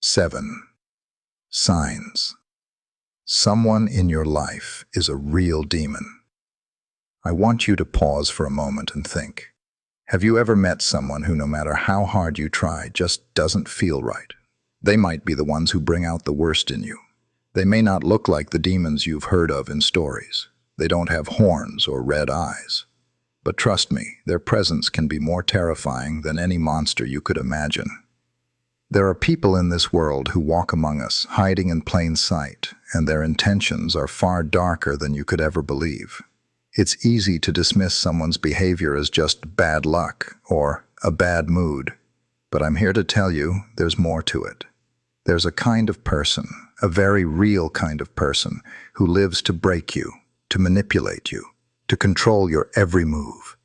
7. Signs. Someone in your life is a real demon. I want you to pause for a moment and think. Have you ever met someone who, no matter how hard you try, just doesn't feel right? They might be the ones who bring out the worst in you. They may not look like the demons you've heard of in stories. They don't have horns or red eyes. But trust me, their presence can be more terrifying than any monster you could imagine. There are people in this world who walk among us, hiding in plain sight, and their intentions are far darker than you could ever believe. It's easy to dismiss someone's behavior as just bad luck or a bad mood, but I'm here to tell you there's more to it. There's a kind of person, a very real kind of person, who lives to break you, to manipulate you, to control your every move.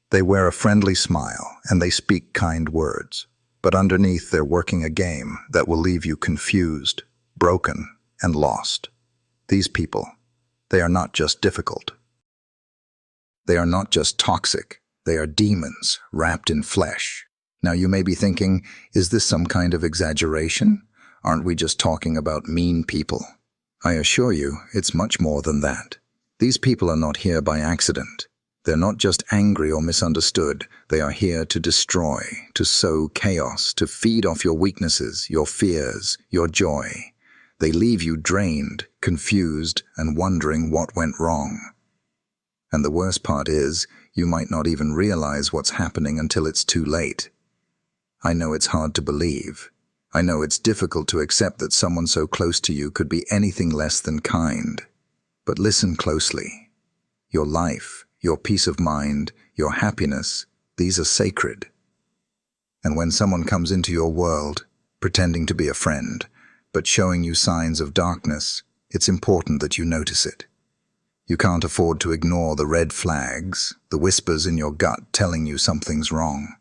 They wear a friendly smile and they speak kind words, but underneath they're working a game that will leave you confused, broken, and lost. These people, they are not just difficult. They are not just toxic. They are demons wrapped in flesh. Now you may be thinking, is this some kind of exaggeration? Aren't we just talking about mean people? I assure you, it's much more than that. These people are not here by accident. They're not just angry or misunderstood. They are here to destroy, to sow chaos, to feed off your weaknesses, your fears, your joy. They leave you drained, confused, and wondering what went wrong. And the worst part is, you might not even realize what's happening until it's too late. I know it's hard to believe. I know it's difficult to accept that someone so close to you could be anything less than kind. But listen closely. Your life, your peace of mind, your happiness, these are sacred. And when someone comes into your world, pretending to be a friend, but showing you signs of darkness, it's important that you notice it. You can't afford to ignore the red flags, the whispers in your gut telling you something's wrong.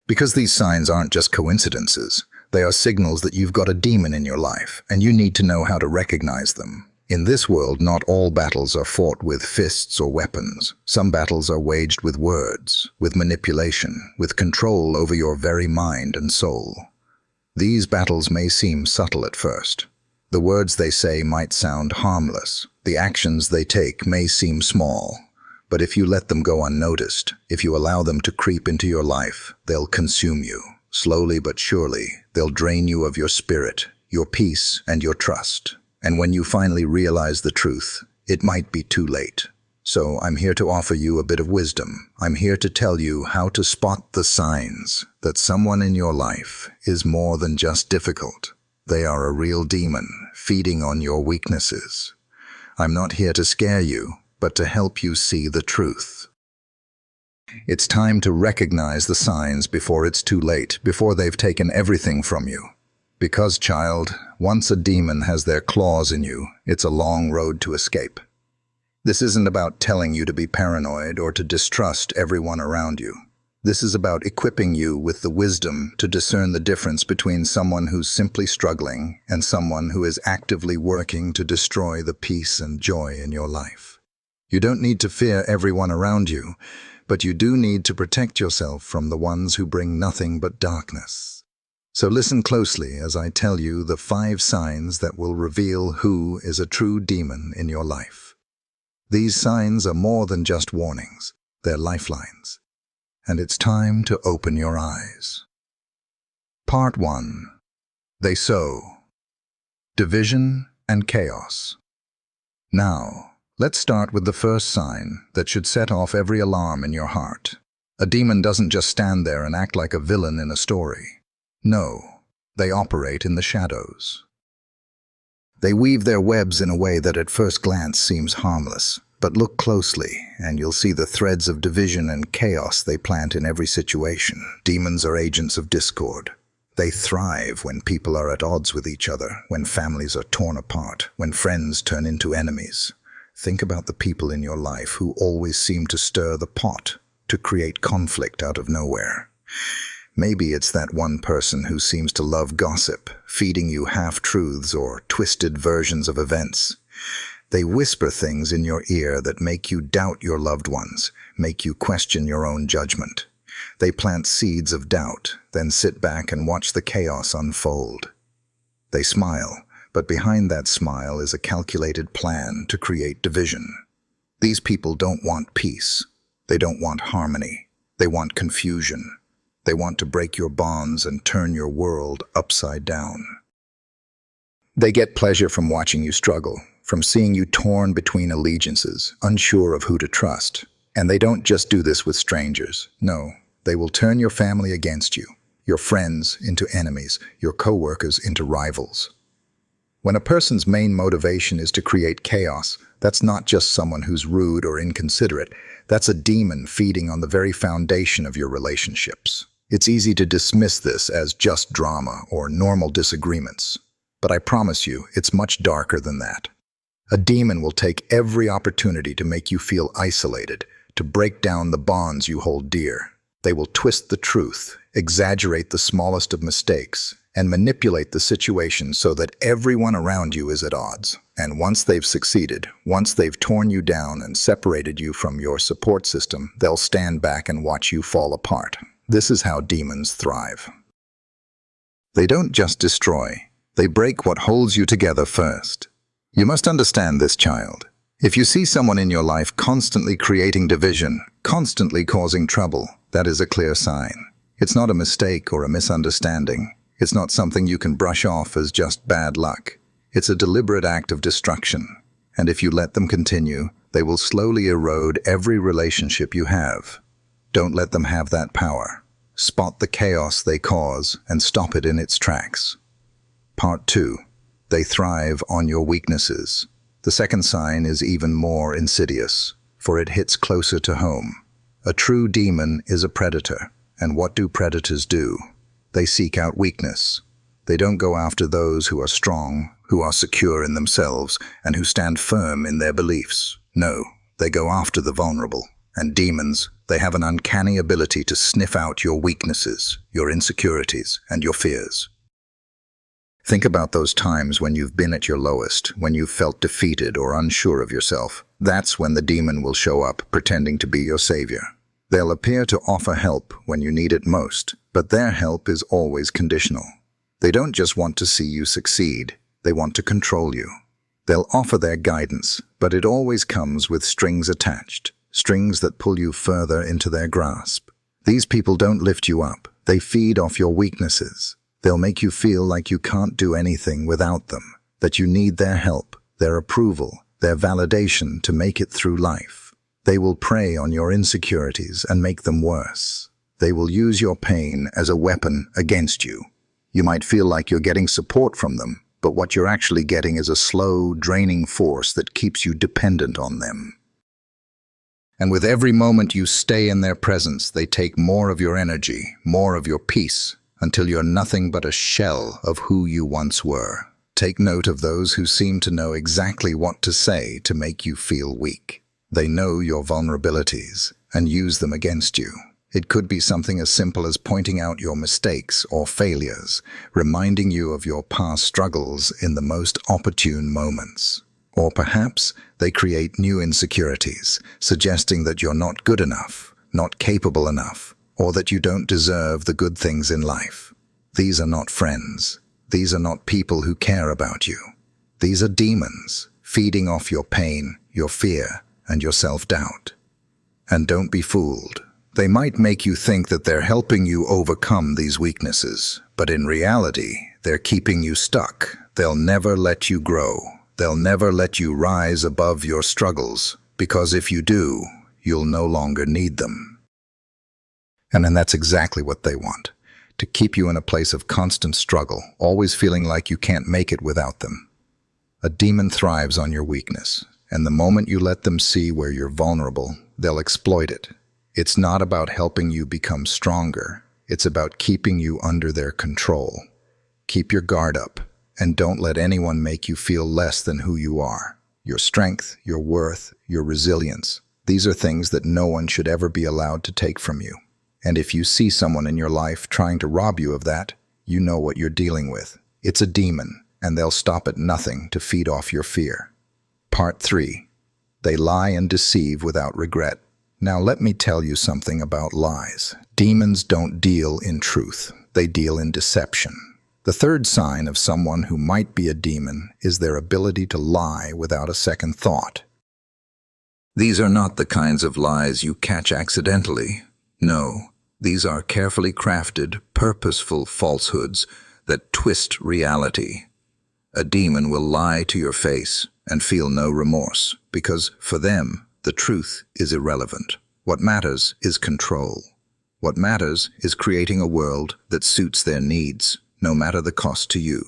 Because these signs aren't just coincidences, they are signals that you've got a demon in your life, and you need to know how to recognize them. In this world, not all battles are fought with fists or weapons. Some battles are waged with words, with manipulation, with control over your very mind and soul. These battles may seem subtle at first. The words they say might sound harmless. The actions they take may seem small. But if you let them go unnoticed, if you allow them to creep into your life, they'll consume you. Slowly but surely, they'll drain you of your spirit, your peace, and your trust. And when you finally realize the truth, it might be too late. So I'm here to offer you a bit of wisdom. I'm here to tell you how to spot the signs that someone in your life is more than just difficult. They are a real demon, feeding on your weaknesses. I'm not here to scare you, but to help you see the truth. It's time to recognize the signs before it's too late, before they've taken everything from you. Because, child, once a demon has their claws in you, it's a long road to escape. This isn't about telling you to be paranoid or to distrust everyone around you. This is about equipping you with the wisdom to discern the difference between someone who's simply struggling and someone who is actively working to destroy the peace and joy in your life. You don't need to fear everyone around you, but you do need to protect yourself from the ones who bring nothing but darkness. So listen closely as I tell you the 5 signs that will reveal who is a true demon in your life. These signs are more than just warnings, they're lifelines. And it's time to open your eyes. Part 1. They sow division and chaos. Now, let's start with the first sign that should set off every alarm in your heart. A demon doesn't just stand there and act like a villain in a story. No, they operate in the shadows. They weave their webs in a way that at first glance seems harmless, but look closely and you'll see the threads of division and chaos they plant in every situation. Demons are agents of discord. They thrive when people are at odds with each other, when families are torn apart, when friends turn into enemies. Think about the people in your life who always seem to stir the pot, to create conflict out of nowhere. Maybe it's that one person who seems to love gossip, feeding you half-truths or twisted versions of events. They whisper things in your ear that make you doubt your loved ones, make you question your own judgment. They plant seeds of doubt, then sit back and watch the chaos unfold. They smile, but behind that smile is a calculated plan to create division. These people don't want peace. They don't want harmony. They want confusion. They want to break your bonds and turn your world upside down. They get pleasure from watching you struggle, from seeing you torn between allegiances, unsure of who to trust. And they don't just do this with strangers. No, they will turn your family against you, your friends into enemies, your co-workers into rivals. When a person's main motivation is to create chaos, that's not just someone who's rude or inconsiderate. That's a demon feeding on the very foundation of your relationships. It's easy to dismiss this as just drama or normal disagreements. But I promise you, it's much darker than that. A demon will take every opportunity to make you feel isolated, to break down the bonds you hold dear. They will twist the truth, exaggerate the smallest of mistakes, and manipulate the situation so that everyone around you is at odds. And once they've succeeded, once they've torn you down and separated you from your support system, they'll stand back and watch you fall apart. This is how demons thrive. They don't just destroy. They break what holds you together first. You must understand this, child. If you see someone in your life constantly creating division, constantly causing trouble, that is a clear sign. It's not a mistake or a misunderstanding. It's not something you can brush off as just bad luck. It's a deliberate act of destruction. And if you let them continue, they will slowly erode every relationship you have. Don't let them have that power. Spot the chaos they cause and stop it in its tracks. Part 2. They thrive on your weaknesses. The second sign is even more insidious, for it hits closer to home. A true demon is a predator, and what do predators do? They seek out weakness. They don't go after those who are strong, who are secure in themselves, and who stand firm in their beliefs. No, they go after the vulnerable. And demons, they have an uncanny ability to sniff out your weaknesses, your insecurities, and your fears. Think about those times when you've been at your lowest, when you've felt defeated or unsure of yourself. That's when the demon will show up, pretending to be your savior. They'll appear to offer help when you need it most, but their help is always conditional. They don't just want to see you succeed, they want to control you. They'll offer their guidance, but it always comes with strings attached, strings that pull you further into their grasp. These people don't lift you up, they feed off your weaknesses. They'll make you feel like you can't do anything without them, that you need their help, their approval, their validation to make it through life. They will prey on your insecurities and make them worse. They will use your pain as a weapon against you. You might feel like you're getting support from them, but what you're actually getting is a slow, draining force that keeps you dependent on them. And with every moment you stay in their presence, they take more of your energy, more of your peace, until you're nothing but a shell of who you once were. Take note of those who seem to know exactly what to say to make you feel weak. They know your vulnerabilities and use them against you. It could be something as simple as pointing out your mistakes or failures, reminding you of your past struggles in the most opportune moments. Or perhaps they create new insecurities, suggesting that you're not good enough, not capable enough, or that you don't deserve the good things in life. These are not friends. These are not people who care about you. These are demons, feeding off your pain, your fear, and your self-doubt. And don't be fooled. They might make you think that they're helping you overcome these weaknesses, but in reality, they're keeping you stuck. They'll never let you grow. They'll never let you rise above your struggles, because if you do, you'll no longer need them. And then that's exactly what they want, to keep you in a place of constant struggle, always feeling like you can't make it without them. A demon thrives on your weakness, and the moment you let them see where you're vulnerable, they'll exploit it. It's not about helping you become stronger, it's about keeping you under their control. Keep your guard up, and don't let anyone make you feel less than who you are. Your strength, your worth, your resilience, these are things that no one should ever be allowed to take from you. And if you see someone in your life trying to rob you of that, you know what you're dealing with. It's a demon, and they'll stop at nothing to feed off your fear. Part 3. They lie and deceive without regret. Now let me tell you something about lies. Demons don't deal in truth. They deal in deception. The third sign of someone who might be a demon is their ability to lie without a second thought. These are not the kinds of lies you catch accidentally. No, these are carefully crafted, purposeful falsehoods that twist reality. A demon will lie to your face and feel no remorse, because for them, the truth is irrelevant. What matters is control. What matters is creating a world that suits their needs, no matter the cost to you.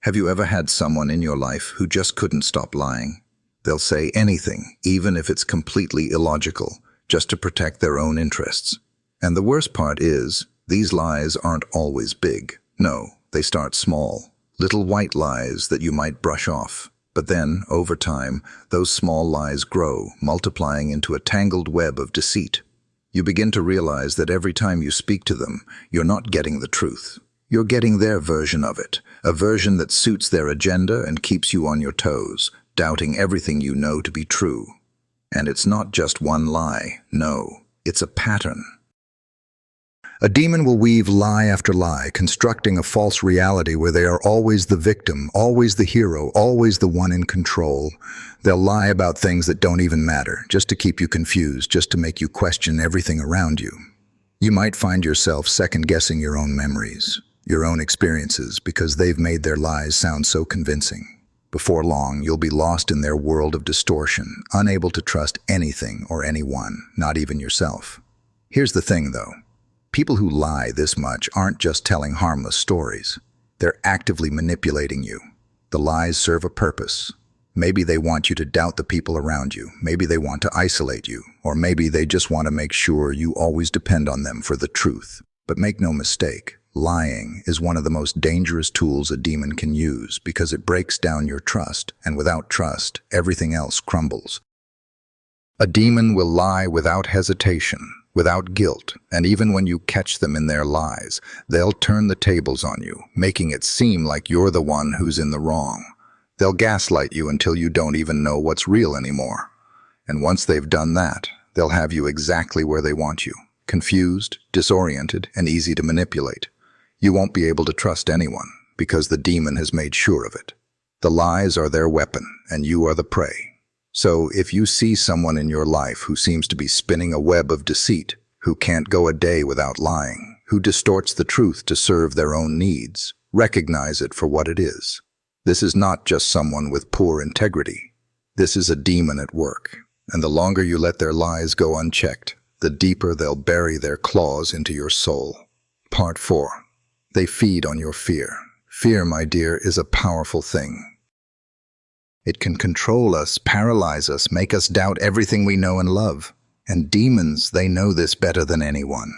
Have you ever had someone in your life who just couldn't stop lying? They'll say anything, even if it's completely illogical, just to protect their own interests. And the worst part is, these lies aren't always big. No, they start small. Little white lies that you might brush off. But then, over time, those small lies grow, multiplying into a tangled web of deceit. You begin to realize that every time you speak to them, you're not getting the truth. You're getting their version of it, a version that suits their agenda and keeps you on your toes, doubting everything you know to be true. And it's not just one lie, no, it's a pattern. A demon will weave lie after lie, constructing a false reality where they are always the victim, always the hero, always the one in control. They'll lie about things that don't even matter, just to keep you confused, just to make you question everything around you. You might find yourself second-guessing your own memories, your own experiences, because they've made their lies sound so convincing. Before long, you'll be lost in their world of distortion, unable to trust anything or anyone, not even yourself. Here's the thing, though. People who lie this much aren't just telling harmless stories. They're actively manipulating you. The lies serve a purpose. Maybe they want you to doubt the people around you. Maybe they want to isolate you. Or maybe they just want to make sure you always depend on them for the truth. But make no mistake, lying is one of the most dangerous tools a demon can use because it breaks down your trust, and without trust, everything else crumbles. A demon will lie without hesitation, without guilt, and even when you catch them in their lies, they'll turn the tables on you, making it seem like you're the one who's in the wrong. They'll gaslight you until you don't even know what's real anymore. And once they've done that, they'll have you exactly where they want you, confused, disoriented, and easy to manipulate. You won't be able to trust anyone, because the demon has made sure of it. The lies are their weapon, and you are the prey. So if you see someone in your life who seems to be spinning a web of deceit, who can't go a day without lying, who distorts the truth to serve their own needs, recognize it for what it is. This is not just someone with poor integrity. This is a demon at work, and the longer you let their lies go unchecked, the deeper they'll bury their claws into your soul. Part 4. They feed on your fear. Fear, my dear, is a powerful thing. It can control us, paralyze us, make us doubt everything we know and love. And demons, they know this better than anyone.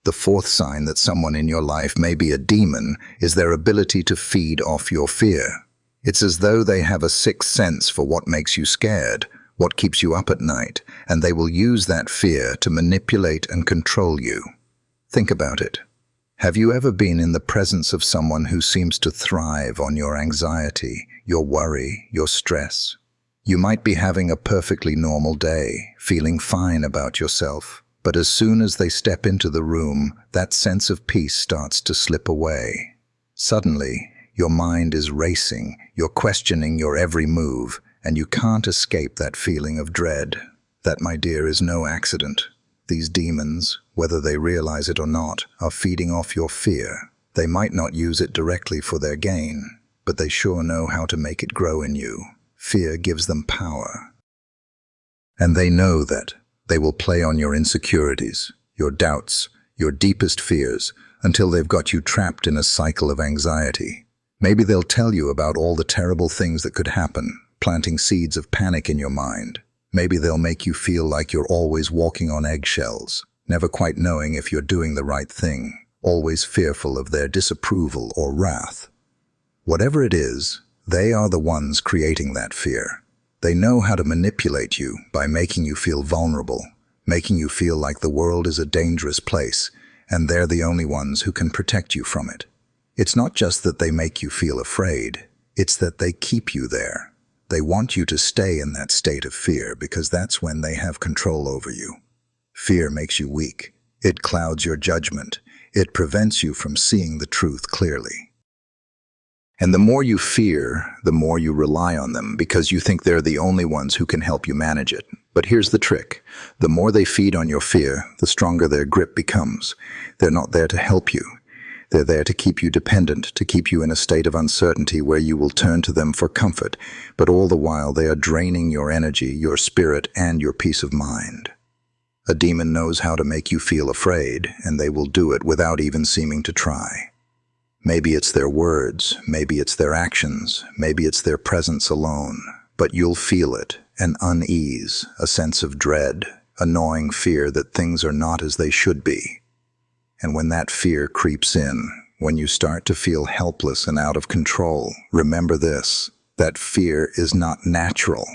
The fourth sign that someone in your life may be a demon is their ability to feed off your fear. It's as though they have a sixth sense for what makes you scared, what keeps you up at night, and they will use that fear to manipulate and control you. Think about it. Have you ever been in the presence of someone who seems to thrive on your anxiety, your worry, your stress? You might be having a perfectly normal day, feeling fine about yourself, but as soon as they step into the room, that sense of peace starts to slip away. Suddenly, your mind is racing, you're questioning your every move, and you can't escape that feeling of dread. That, my dear, is no accident. These demons, whether they realize it or not, are feeding off your fear. They might not use it directly for their gain, but they sure know how to make it grow in you. Fear gives them power. And they know that they will play on your insecurities, your doubts, your deepest fears, until they've got you trapped in a cycle of anxiety. Maybe they'll tell you about all the terrible things that could happen, planting seeds of panic in your mind. Maybe they'll make you feel like you're always walking on eggshells, never quite knowing if you're doing the right thing, always fearful of their disapproval or wrath. Whatever it is, they are the ones creating that fear. They know how to manipulate you by making you feel vulnerable, making you feel like the world is a dangerous place, and they're the only ones who can protect you from it. It's not just that they make you feel afraid, it's that they keep you there. They want you to stay in that state of fear because that's when they have control over you. Fear makes you weak. It clouds your judgment. It prevents you from seeing the truth clearly. And the more you fear, the more you rely on them because you think they're the only ones who can help you manage it. But here's the trick. The more they feed on your fear, the stronger their grip becomes. They're not there to help you. They're there to keep you dependent, to keep you in a state of uncertainty where you will turn to them for comfort. But all the while, they are draining your energy, your spirit, and your peace of mind. A demon knows how to make you feel afraid, and they will do it without even seeming to try. Maybe it's their words, maybe it's their actions, maybe it's their presence alone, but you'll feel it, an unease, a sense of dread, a gnawing fear that things are not as they should be. And when that fear creeps in, when you start to feel helpless and out of control, remember this, that fear is not natural.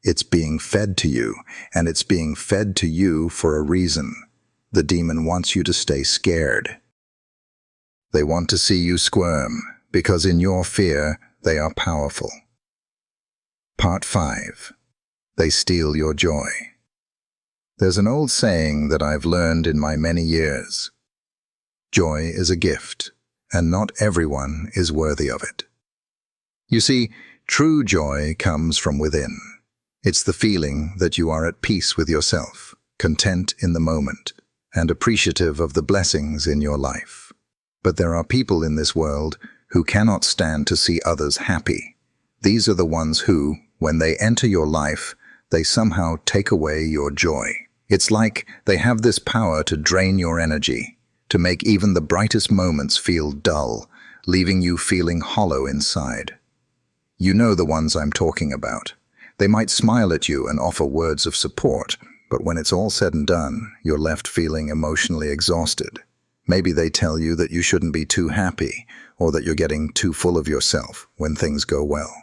It's being fed to you, and it's being fed to you for a reason. The demon wants you to stay scared. They want to see you squirm, because in your fear, they are powerful. Part 5. They steal your joy. There's an old saying that I've learned in my many years. Joy is a gift, and not everyone is worthy of it. You see, true joy comes from within. It's the feeling that you are at peace with yourself, content in the moment, and appreciative of the blessings in your life. But there are people in this world who cannot stand to see others happy. These are the ones who, when they enter your life, they somehow take away your joy. It's like they have this power to drain your energy, to make even the brightest moments feel dull, leaving you feeling hollow inside. You know the ones I'm talking about. They might smile at you and offer words of support, but when it's all said and done, you're left feeling emotionally exhausted. Maybe they tell you that you shouldn't be too happy, or that you're getting too full of yourself when things go well.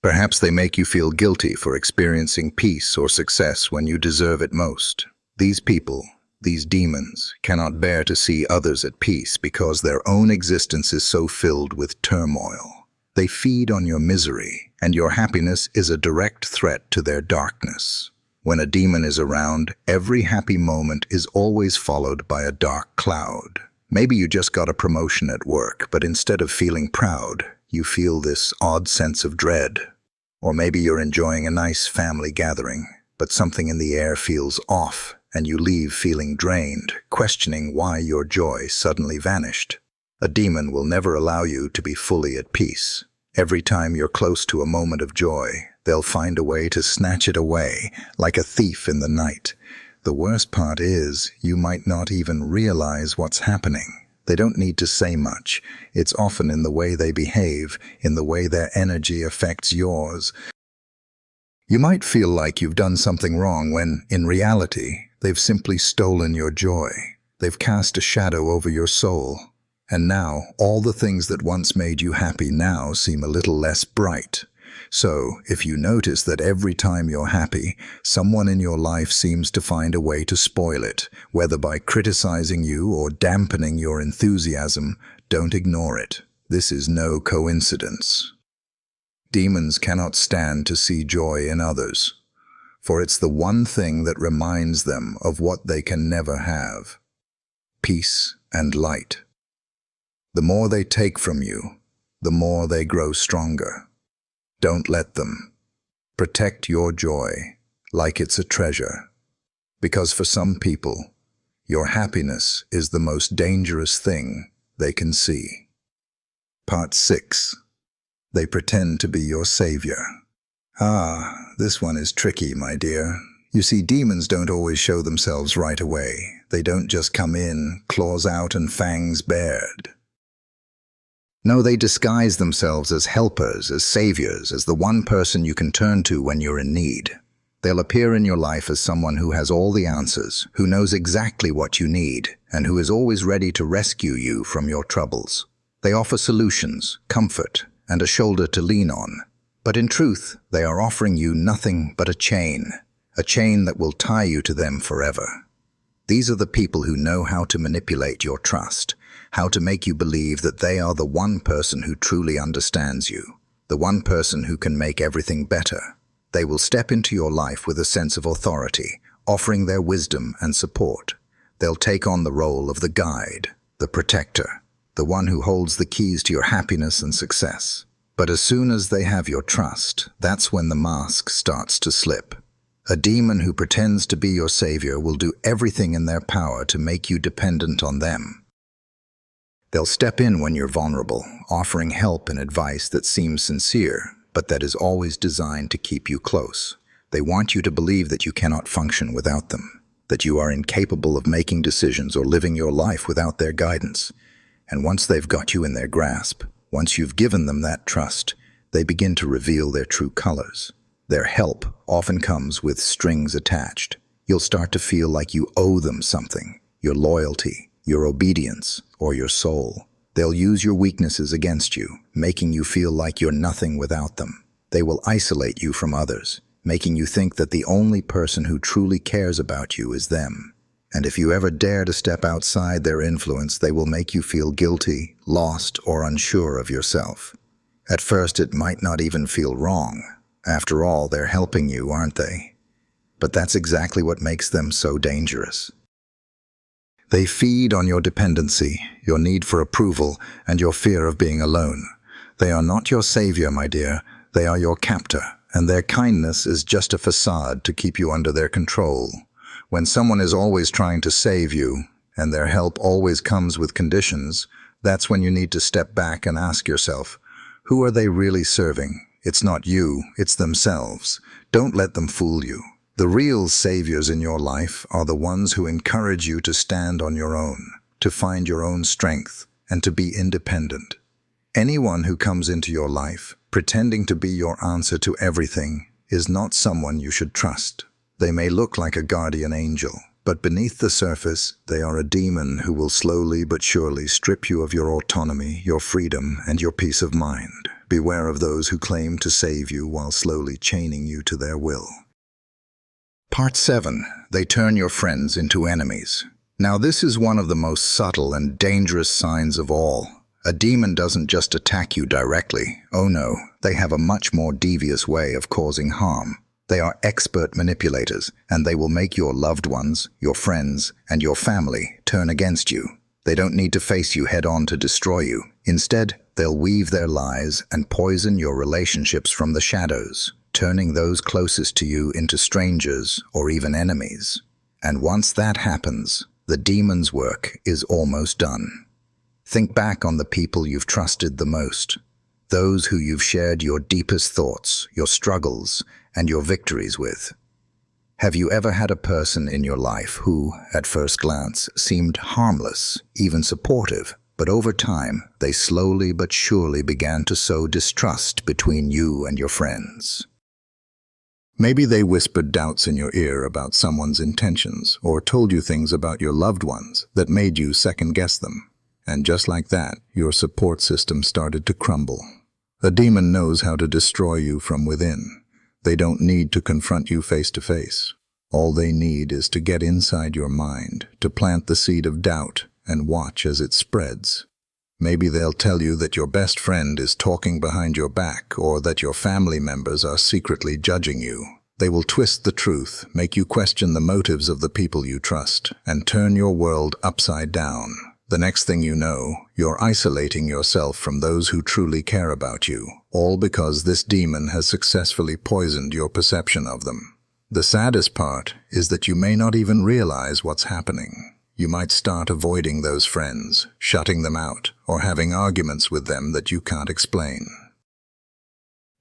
Perhaps they make you feel guilty for experiencing peace or success when you deserve it most. These people, these demons, cannot bear to see others at peace because their own existence is so filled with turmoil. They feed on your misery, and your happiness is a direct threat to their darkness. When a demon is around, every happy moment is always followed by a dark cloud. Maybe you just got a promotion at work, but instead of feeling proud, you feel this odd sense of dread. Or maybe you're enjoying a nice family gathering, but something in the air feels off, and you leave feeling drained, questioning why your joy suddenly vanished. A demon will never allow you to be fully at peace. Every time you're close to a moment of joy, they'll find a way to snatch it away, like a thief in the night. The worst part is, you might not even realize what's happening. They don't need to say much. It's often in the way they behave, in the way their energy affects yours. You might feel like you've done something wrong when, in reality, they've simply stolen your joy. They've cast a shadow over your soul. And now, all the things that once made you happy now seem a little less bright. So, if you notice that every time you're happy, someone in your life seems to find a way to spoil it, whether by criticizing you or dampening your enthusiasm, don't ignore it. This is no coincidence. Demons cannot stand to see joy in others, for it's the one thing that reminds them of what they can never have: peace and light. The more they take from you, the more they grow stronger. Don't let them. Protect your joy like it's a treasure, because for some people, your happiness is the most dangerous thing they can see. Part 6. They pretend to be your savior. This one is tricky, my dear. You see, demons don't always show themselves right away. They don't just come in, claws out and fangs bared. No, they disguise themselves as helpers, as saviors, as the one person you can turn to when you're in need. They'll appear in your life as someone who has all the answers, who knows exactly what you need, and who is always ready to rescue you from your troubles. They offer solutions, comfort, and a shoulder to lean on. But in truth, they are offering you nothing but a chain that will tie you to them forever. These are the people who know how to manipulate your trust, how to make you believe that they are the one person who truly understands you, the one person who can make everything better. They will step into your life with a sense of authority, offering their wisdom and support. They'll take on the role of the guide, the protector, the one who holds the keys to your happiness and success. But as soon as they have your trust, that's when the mask starts to slip. A demon who pretends to be your savior will do everything in their power to make you dependent on them. They'll step in when you're vulnerable, offering help and advice that seems sincere, but that is always designed to keep you close. They want you to believe that you cannot function without them, that you are incapable of making decisions or living your life without their guidance. And once they've got you in their grasp, once you've given them that trust, they begin to reveal their true colors. Their help often comes with strings attached. You'll start to feel like you owe them something, your loyalty, your obedience, or your soul. They'll use your weaknesses against you, making you feel like you're nothing without them. They will isolate you from others, making you think that the only person who truly cares about you is them. And if you ever dare to step outside their influence, they will make you feel guilty, lost, or unsure of yourself. At first, it might not even feel wrong. After all, they're helping you, aren't they? But that's exactly what makes them so dangerous. They feed on your dependency, your need for approval, and your fear of being alone. They are not your savior, my dear. They are your captor, and their kindness is just a facade to keep you under their control. When someone is always trying to save you, and their help always comes with conditions, that's when you need to step back and ask yourself, who are they really serving? It's not you, it's themselves. Don't let them fool you. The real saviors in your life are the ones who encourage you to stand on your own, to find your own strength, and to be independent. Anyone who comes into your life, pretending to be your answer to everything, is not someone you should trust. They may look like a guardian angel, but beneath the surface, they are a demon who will slowly but surely strip you of your autonomy, your freedom, and your peace of mind. Beware of those who claim to save you while slowly chaining you to their will. Part 7. They turn your friends into enemies. Now this is one of the most subtle and dangerous signs of all. A demon doesn't just attack you directly. Oh no, they have a much more devious way of causing harm. They are expert manipulators, and they will make your loved ones, your friends, and your family turn against you. They don't need to face you head-on to destroy you. Instead, they'll weave their lies and poison your relationships from the shadows, turning those closest to you into strangers or even enemies. And once that happens, the demon's work is almost done. Think back on the people you've trusted the most, those who you've shared your deepest thoughts, your struggles, and your victories with. Have you ever had a person in your life who, at first glance, seemed harmless, even supportive, but over time, they slowly but surely began to sow distrust between you and your friends? Maybe they whispered doubts in your ear about someone's intentions, or told you things about your loved ones that made you second-guess them. And just like that, your support system started to crumble. A demon knows how to destroy you from within. They don't need to confront you face to face. All they need is to get inside your mind, to plant the seed of doubt and watch as it spreads. Maybe they'll tell you that your best friend is talking behind your back, or that your family members are secretly judging you. They will twist the truth, make you question the motives of the people you trust, and turn your world upside down. The next thing you know, you're isolating yourself from those who truly care about you, all because this demon has successfully poisoned your perception of them. The saddest part is that you may not even realize what's happening. You might start avoiding those friends, shutting them out, or having arguments with them that you can't explain.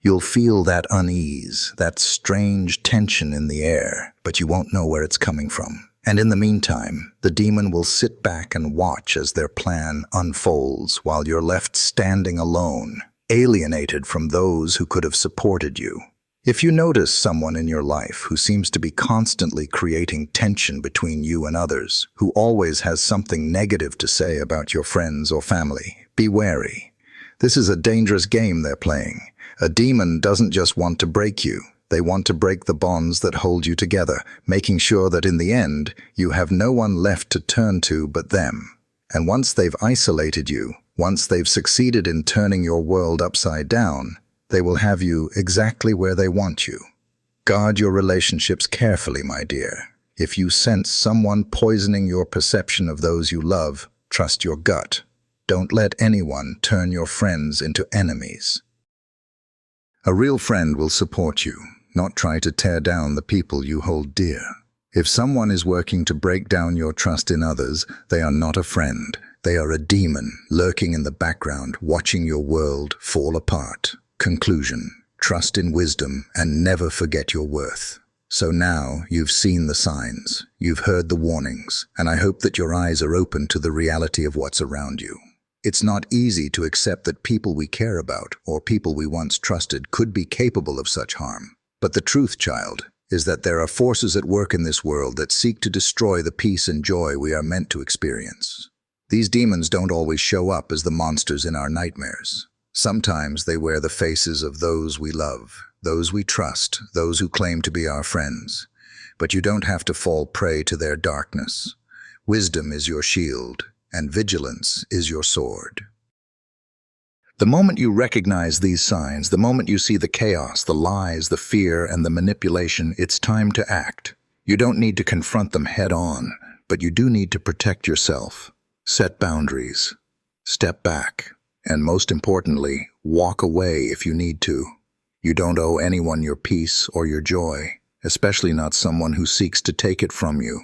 You'll feel that unease, that strange tension in the air, but you won't know where it's coming from. And in the meantime, the demon will sit back and watch as their plan unfolds while you're left standing alone, alienated from those who could have supported you. If you notice someone in your life who seems to be constantly creating tension between you and others, who always has something negative to say about your friends or family, be wary. This is a dangerous game they're playing. A demon doesn't just want to break you. They want to break the bonds that hold you together, making sure that in the end, you have no one left to turn to but them. And once they've isolated you, once they've succeeded in turning your world upside down, they will have you exactly where they want you. Guard your relationships carefully, my dear. If you sense someone poisoning your perception of those you love, trust your gut. Don't let anyone turn your friends into enemies. A real friend will support you, not try to tear down the people you hold dear. If someone is working to break down your trust in others, they are not a friend. They are a demon lurking in the background, watching your world fall apart. Conclusion: trust in wisdom and never forget your worth. So now you've seen the signs, you've heard the warnings, and I hope that your eyes are open to the reality of what's around you. It's not easy to accept that people we care about or people we once trusted could be capable of such harm. But the truth, child, is that there are forces at work in this world that seek to destroy the peace and joy we are meant to experience. These demons don't always show up as the monsters in our nightmares. Sometimes they wear the faces of those we love, those we trust, those who claim to be our friends. But you don't have to fall prey to their darkness. Wisdom is your shield, and vigilance is your sword. The moment you recognize these signs, the moment you see the chaos, the lies, the fear, and the manipulation, it's time to act. You don't need to confront them head on, but you do need to protect yourself. Set boundaries. Step back. And most importantly, walk away if you need to. You don't owe anyone your peace or your joy, especially not someone who seeks to take it from you.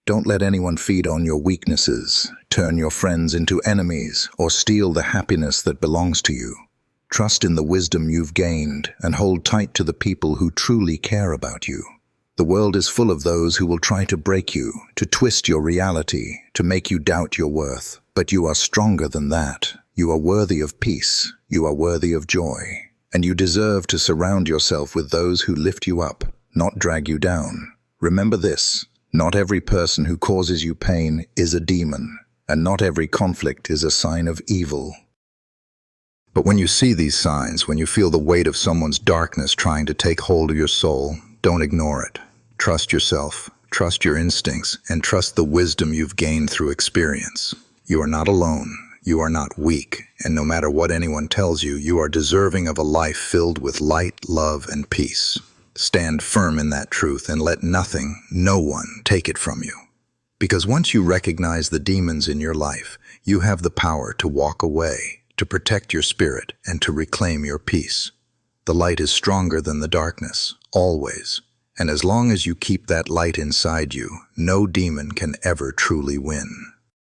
Don't let anyone feed on your weaknesses, turn your friends into enemies, or steal the happiness that belongs to you. Trust in the wisdom you've gained and hold tight to the people who truly care about you. The world is full of those who will try to break you, to twist your reality, to make you doubt your worth. But you are stronger than that. You are worthy of peace. You are worthy of joy. And you deserve to surround yourself with those who lift you up, not drag you down. Remember this: not every person who causes you pain is a demon, and not every conflict is a sign of evil. But when you see these signs, when you feel the weight of someone's darkness trying to take hold of your soul, don't ignore it. Trust yourself, trust your instincts, and trust the wisdom you've gained through experience. You are not alone. You are not weak, and no matter what anyone tells you, you are deserving of a life filled with light, love, and peace. Stand firm in that truth and let nothing, no one, take it from you. Because once you recognize the demons in your life, you have the power to walk away, to protect your spirit, and to reclaim your peace. The light is stronger than the darkness, always. And as long as you keep that light inside you, no demon can ever truly win.